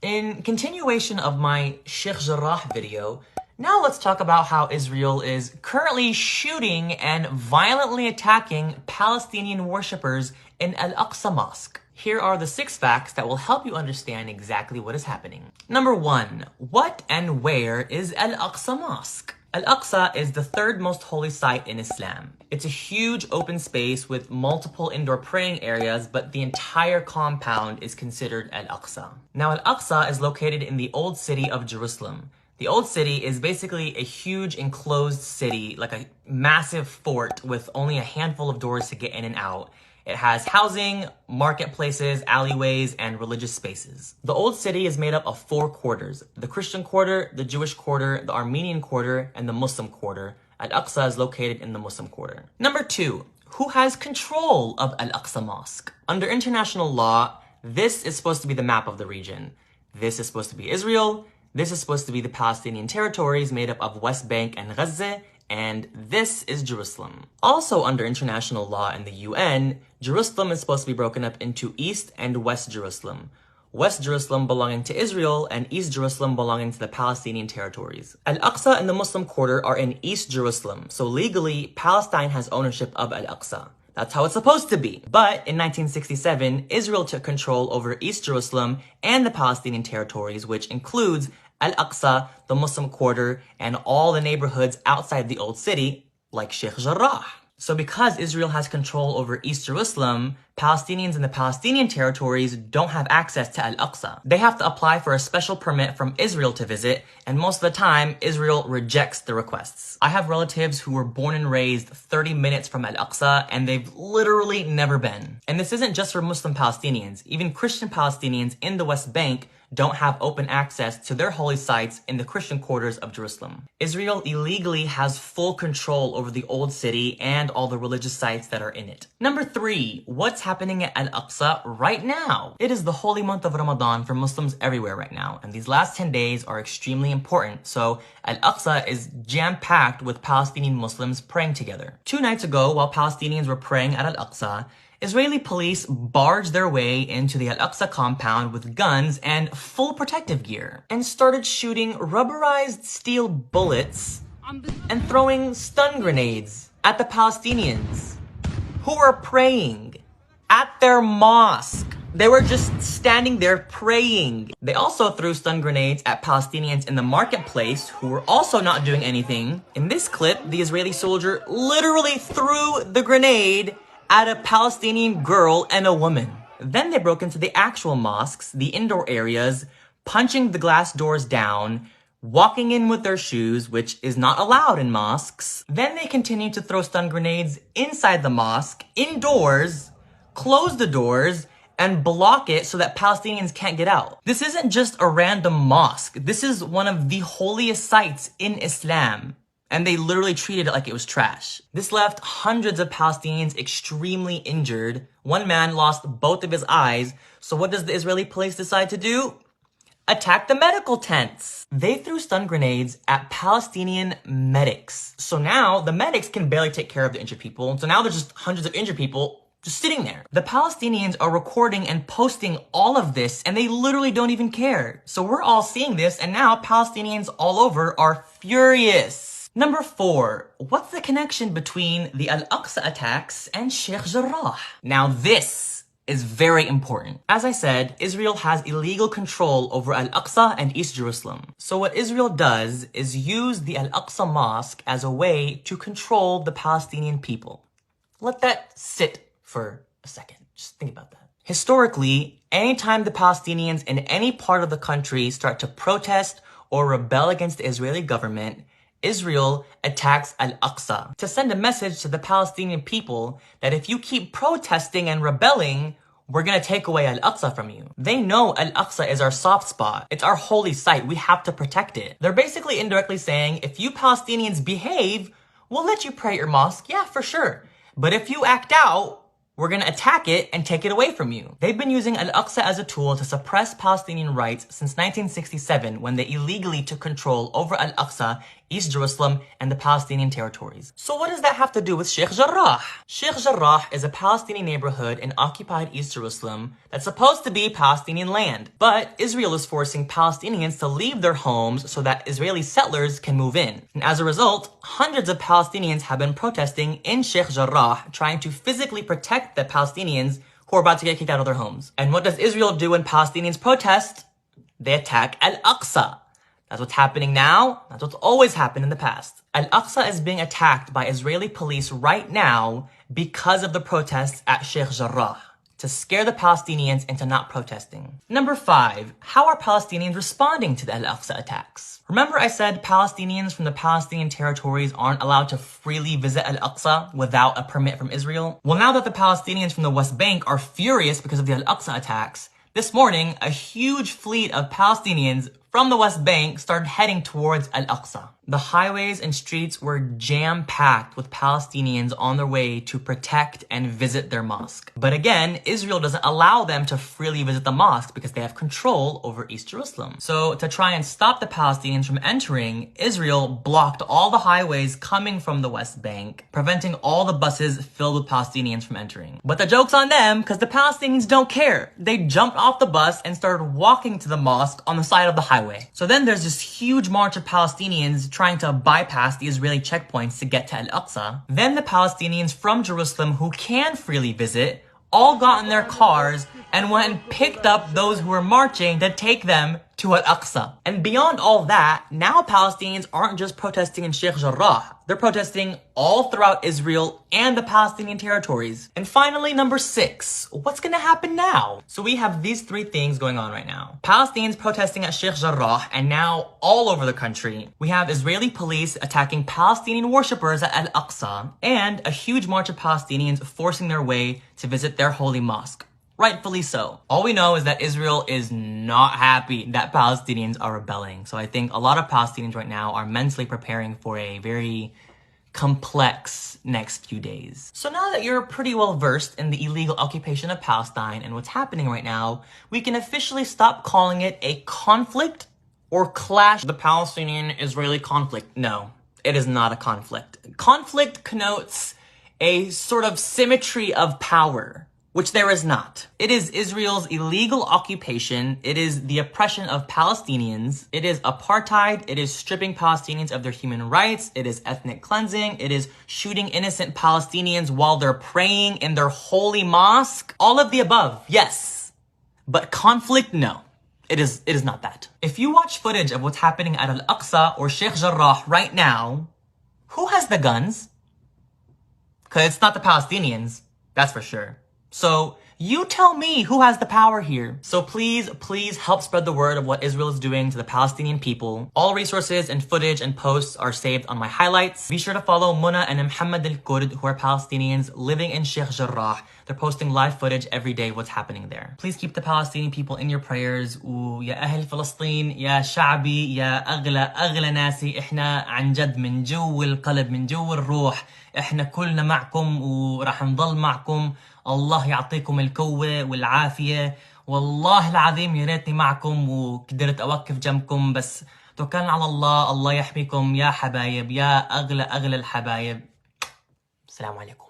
In continuation of my Sheikh Jarrah video, now let's talk about how Israel is currently shooting and violently attacking Palestinian worshippers in Al-Aqsa Mosque. Here are the 6 facts that will help you understand exactly what is happening. Number 1. What and where is Al-Aqsa Mosque? Al-Aqsa is the 3rd most holy site in Islam. It's a huge open space with multiple indoor praying areas, but the entire compound is considered Al-Aqsa. Now, Al-Aqsa is located in the old city of Jerusalem. The old city is basically a huge enclosed city, like a massive fort with only a handful of doors to get in and out. It has housing, marketplaces, alleyways, and religious spaces. The old city is made up of 4 quarters: the Christian quarter, the Jewish quarter, the Armenian quarter, and the Muslim quarter. Al-Aqsa is located in the Muslim quarter. Number 2, who has control of Al-Aqsa Mosque? Under international law, this is supposed to be the map of the region. This is supposed to be Israel. This is supposed to be the Palestinian territories made up of West Bank and Gaza, and this is Jerusalem. Also under international law in the UN, Jerusalem is supposed to be broken up into East and West Jerusalem. West Jerusalem belonging to Israel and East Jerusalem belonging to the Palestinian territories. Al-Aqsa and the Muslim quarter are in East Jerusalem, so legally Palestine has ownership of Al-Aqsa. That's how it's supposed to be. But in 1967, Israel took control over East Jerusalem and the Palestinian territories, which includes Al-Aqsa, the Muslim quarter, and all the neighborhoods outside the old city, like Sheikh Jarrah. So because Israel has control over East Jerusalem, Palestinians in the Palestinian territories don't have access to Al-Aqsa. They have to apply for a special permit from Israel to visit, and most of the time, Israel rejects the requests. I have relatives who were born and raised 30 minutes from Al-Aqsa, and they've literally never been. And this isn't just for Muslim Palestinians. Even Christian Palestinians in the West Bank don't have open access to their holy sites in the Christian quarters of Jerusalem. Israel illegally has full control over the old city and all the religious sites that are in it. Number 3, what's happening at Al-Aqsa right now? It is the holy month of Ramadan for Muslims everywhere right now, and these last 10 days are extremely important, so Al-Aqsa is jam-packed with Palestinian Muslims praying together. 2 nights ago, while Palestinians were praying at Al-Aqsa, Israeli police barged their way into the Al-Aqsa compound with guns and full protective gear and started shooting rubberized steel bullets and throwing stun grenades at the Palestinians who were praying at their mosque. They were just standing there praying. They also threw stun grenades at Palestinians in the marketplace who were also not doing anything. In this clip, the Israeli soldier literally threw the grenade at a Palestinian girl and a woman. Then they broke into the actual mosques, the indoor areas, punching the glass doors down, walking in with their shoes, which is not allowed in mosques. Then they continued to throw stun grenades inside the mosque, indoors, close the doors, and block it so that Palestinians can't get out. This isn't just a random mosque. This is one of the holiest sites in Islam. And they literally treated it like it was trash. This left hundreds of Palestinians extremely injured. One man lost both of his eyes. So what does the Israeli police decide to do? Attack the medical tents. They threw stun grenades at Palestinian medics. So now the medics can barely take care of the injured people. So now there's just hundreds of injured people just sitting there. The Palestinians are recording and posting all of this, and they literally don't even care. So we're all seeing this, and now Palestinians all over are furious. Number 4, what's the connection between the Al-Aqsa attacks and Sheikh Jarrah? Now this is very important. As I said, Israel has illegal control over Al-Aqsa and East Jerusalem. So what Israel does is use the Al-Aqsa Mosque as a way to control the Palestinian people. Let that sit for a second. Just think about that. Historically, anytime the Palestinians in any part of the country start to protest or rebel against the Israeli government, Israel attacks Al-Aqsa to send a message to the Palestinian people that if you keep protesting and rebelling, we're gonna take away Al-Aqsa from you. They know Al-Aqsa is our soft spot. It's our holy site. We have to protect it. They're basically indirectly saying, if you Palestinians behave, we'll let you pray at your mosque. Yeah, for sure. But if you act out, we're gonna attack it and take it away from you. They've been using Al-Aqsa as a tool to suppress Palestinian rights since 1967 when they illegally took control over Al-Aqsa, East Jerusalem, and the Palestinian territories. So what does that have to do with Sheikh Jarrah? Sheikh Jarrah is a Palestinian neighborhood in occupied East Jerusalem that's supposed to be Palestinian land. But Israel is forcing Palestinians to leave their homes so that Israeli settlers can move in. And as a result, hundreds of Palestinians have been protesting in Sheikh Jarrah, trying to physically protect the Palestinians who are about to get kicked out of their homes. And what does Israel do when Palestinians protest? They attack Al-Aqsa. That's what's happening now. That's what's always happened in the past. Al-Aqsa is being attacked by Israeli police right now because of the protests at Sheikh Jarrah, to scare the Palestinians into not protesting. Number 5, how are Palestinians responding to the Al-Aqsa attacks? Remember I said Palestinians from the Palestinian territories aren't allowed to freely visit Al-Aqsa without a permit from Israel? Well, now that the Palestinians from the West Bank are furious because of the Al-Aqsa attacks, this morning, a huge fleet of Palestinians from the West Bank started heading towards Al-Aqsa. The highways and streets were jam-packed with Palestinians on their way to protect and visit their mosque. But again, Israel doesn't allow them to freely visit the mosque because they have control over East Jerusalem. So to try and stop the Palestinians from entering, Israel blocked all the highways coming from the West Bank, preventing all the buses filled with Palestinians from entering. But the joke's on them because the Palestinians don't care. They jumped off the bus and started walking to the mosque on the side of the highway. So then there's this huge march of Palestinians trying to bypass the Israeli checkpoints to get to Al-Aqsa. Then the Palestinians from Jerusalem who can freely visit all got in their cars and went and picked up those who were marching to take them to Al-Aqsa. And beyond all that, now Palestinians aren't just protesting in Sheikh Jarrah. They're protesting all throughout Israel and the Palestinian territories. And finally, number 6, what's gonna happen now? So we have these 3 things going on right now. Palestinians protesting at Sheikh Jarrah, and now all over the country. We have Israeli police attacking Palestinian worshippers at Al-Aqsa, and a huge march of Palestinians forcing their way to visit their holy mosque. Rightfully so. All we know is that Israel is not happy that Palestinians are rebelling. So I think a lot of Palestinians right now are mentally preparing for a very complex next few days. So now that you're pretty well versed in the illegal occupation of Palestine and what's happening right now, we can officially stop calling it a conflict or clash. The Palestinian-Israeli conflict. No, it is not a conflict. Conflict connotes a sort of symmetry of power, which there is not. It is Israel's illegal occupation. It is the oppression of Palestinians. It is apartheid. It is stripping Palestinians of their human rights. It is ethnic cleansing. It is shooting innocent Palestinians while they're praying in their holy mosque. All of the above, yes. But conflict, no. It is not that. If you watch footage of what's happening at Al-Aqsa or Sheikh Jarrah right now, who has the guns? Because it's not the Palestinians, that's for sure. So you tell me who has the power here. So please help spread the word of what Israel is doing to the Palestinian people. All resources and footage and posts are saved on my highlights. Be sure to follow Muna and Muhammad al-Kurd, who are Palestinians living in Sheikh Jarrah. They're posting live footage every day of what's happening there. Please keep the Palestinian people in your prayers. يا أهل فلسطين يا شعبي يا أغلى ناسي إحنا عن جد من جو القلب من جو الروح إحنا كلنا معكم ورح نضل معكم. الله يعطيكم القوة والعافية. والله العظيم يا ريتني معكم وقدرت أوقف جنبكم، بس توكلنا على الله. الله يحميكم يا حبايب، يا أغلى الحبايب. السلام عليكم.